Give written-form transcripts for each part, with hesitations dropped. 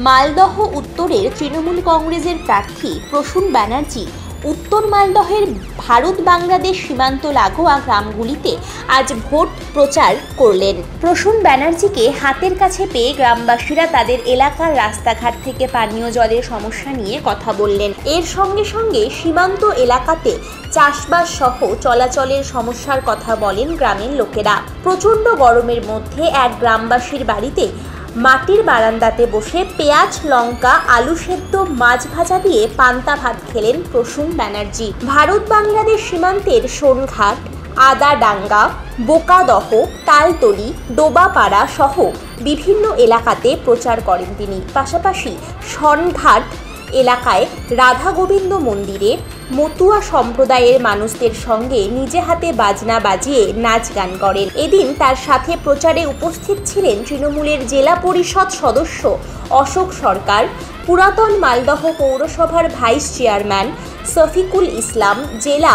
মালদহ উত্তরের তৃণমূল কংগ্রেসের প্রার্থী প্রসূন ব্যানার্জি উত্তর মালদহের ভারত বাংলাদেশ সীমান্ত লাগোয়া গ্রামগুলিতে আজ ভোট প্রচার করলেন। প্রসূন ব্যানার্জিকে হাতের কাছে পেয়ে গ্রামবাসীরা তাদের এলাকার রাস্তাঘাট থেকে পানীয় জলের সমস্যা নিয়ে কথা বললেন। এর সঙ্গে সঙ্গে সীমান্ত এলাকাতে চাষবাস সহ চলাচলের সমস্যার কথা বলেন গ্রামের লোকেরা। প্রচণ্ড গরমের মধ্যে এক গ্রামবাসীর বাড়িতে মাটির বারান্দাতে বসে পেঁয়াজ, লঙ্কা, আলু সেদ্ধ, মাছ ভাজা দিয়ে পান্তা ভাত খেলেন প্রসূন ব্যানার্জি। ভারত বাংলাদেশ সীমান্তের সোনঘাট, আদাডাঙ্গা, বোকাদহ, তালতলি, ডোবাপাড়া সহ বিভিন্ন এলাকাতে প্রচার করেন তিনি। পাশাপাশি সোনঘাট এলাকায় রাধা গোবিন্দ মন্দিরে মতুয়া সম্প্রদায়ের মানুষদের সঙ্গে নিজে হাতে বাজনা বাজিয়ে নাচ গান করেন। এদিন তার সাথে প্রচারে উপস্থিত ছিলেন তৃণমূলের জেলা পরিষদ সদস্য অশোক সরকার, পুরাতন মালদহ পৌরসভার ভাইস চেয়ারম্যান শফিকুল ইসলাম, জেলা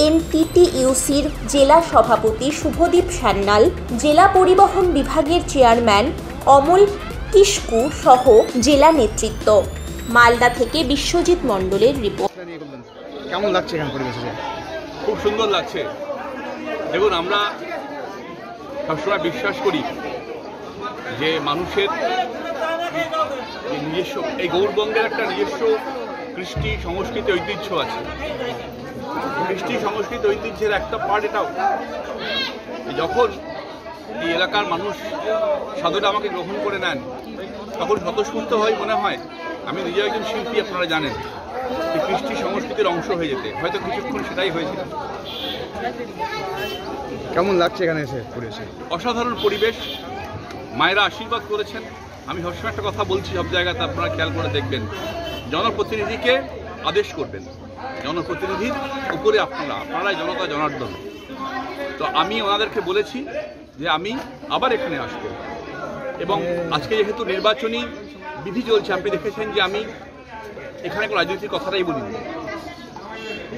INTTUCর জেলা সভাপতি শুভদীপ সান্যাল, জেলা পরিবহন বিভাগের চেয়ারম্যান অমল কিস্কু সহ জেলা নেতৃত্ব। মালদা থেকে বিশ্বজিৎ মণ্ডলের রিপোর্ট। কেমন লাগছে এখানে পরিবেশে? খুব সুন্দর লাগছে। দেখুন, আমরা সবসময় বিশ্বাস করি যে মানুষের নিজস্ব এই গৌরবঙ্গের একটা নিজস্ব কৃষ্টি সংস্কৃতি ঐতিহ্য আছে। কৃষ্টি সংস্কৃতি ঐতিহ্যের একটা পার্ট এটাও। যখন এই এলাকার মানুষ সাধুটা আমাকে গ্রহণ করে নেন, তখন স্বতঃস্ফূর্ত হয় মনে হয় আমি নিজে একজন শিল্পী, আপনারা জানেন, এই কৃষ্টি সংস্কৃতির অংশ হয়ে যেতে। হয়তো কিছুক্ষণ সেটাই হয়েছিল। কেমন লাগছে এখানে এসে পরিবেশে? অসাধারণ পরিবেশ। মায়েরা আশীর্বাদ করেছেন। আমি সবসময় একটা কথা বলছি, সব জায়গাতে আপনারা খেয়াল করে দেখবেন, জনপ্রতিনিধিকে আদেশ করবেন। জনপ্রতিনিধির উপরে আপনারাই জনতা জনার্দন। তো আমি ওনাদেরকে বলেছি যে আমি আবার এখানে আসব, এবং আজকে যেহেতু নির্বাচনী বিধি চলছে, আপনি দেখেছেন যে আমি এখানে কোনো রাজনীতির কথাটাই বলিনি।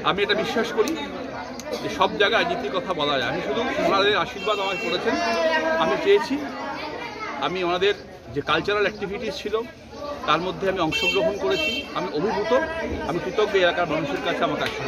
আমি এটা বিশ্বাস করি যে সব জায়গায় রাজনীতির কথা বলা যায়। আমি শুধু ওনাদের আশীর্বাদ আমাকে করেছেন। আমি চেয়েছি আমি ওনাদের যে কালচারাল অ্যাক্টিভিটিস ছিল তার মধ্যে আমি অংশগ্রহণ করেছি। আমি অভিভূত, আমি কৃতজ্ঞ এলাকার মানুষের কাছে আমাকে আশীর্বাদ।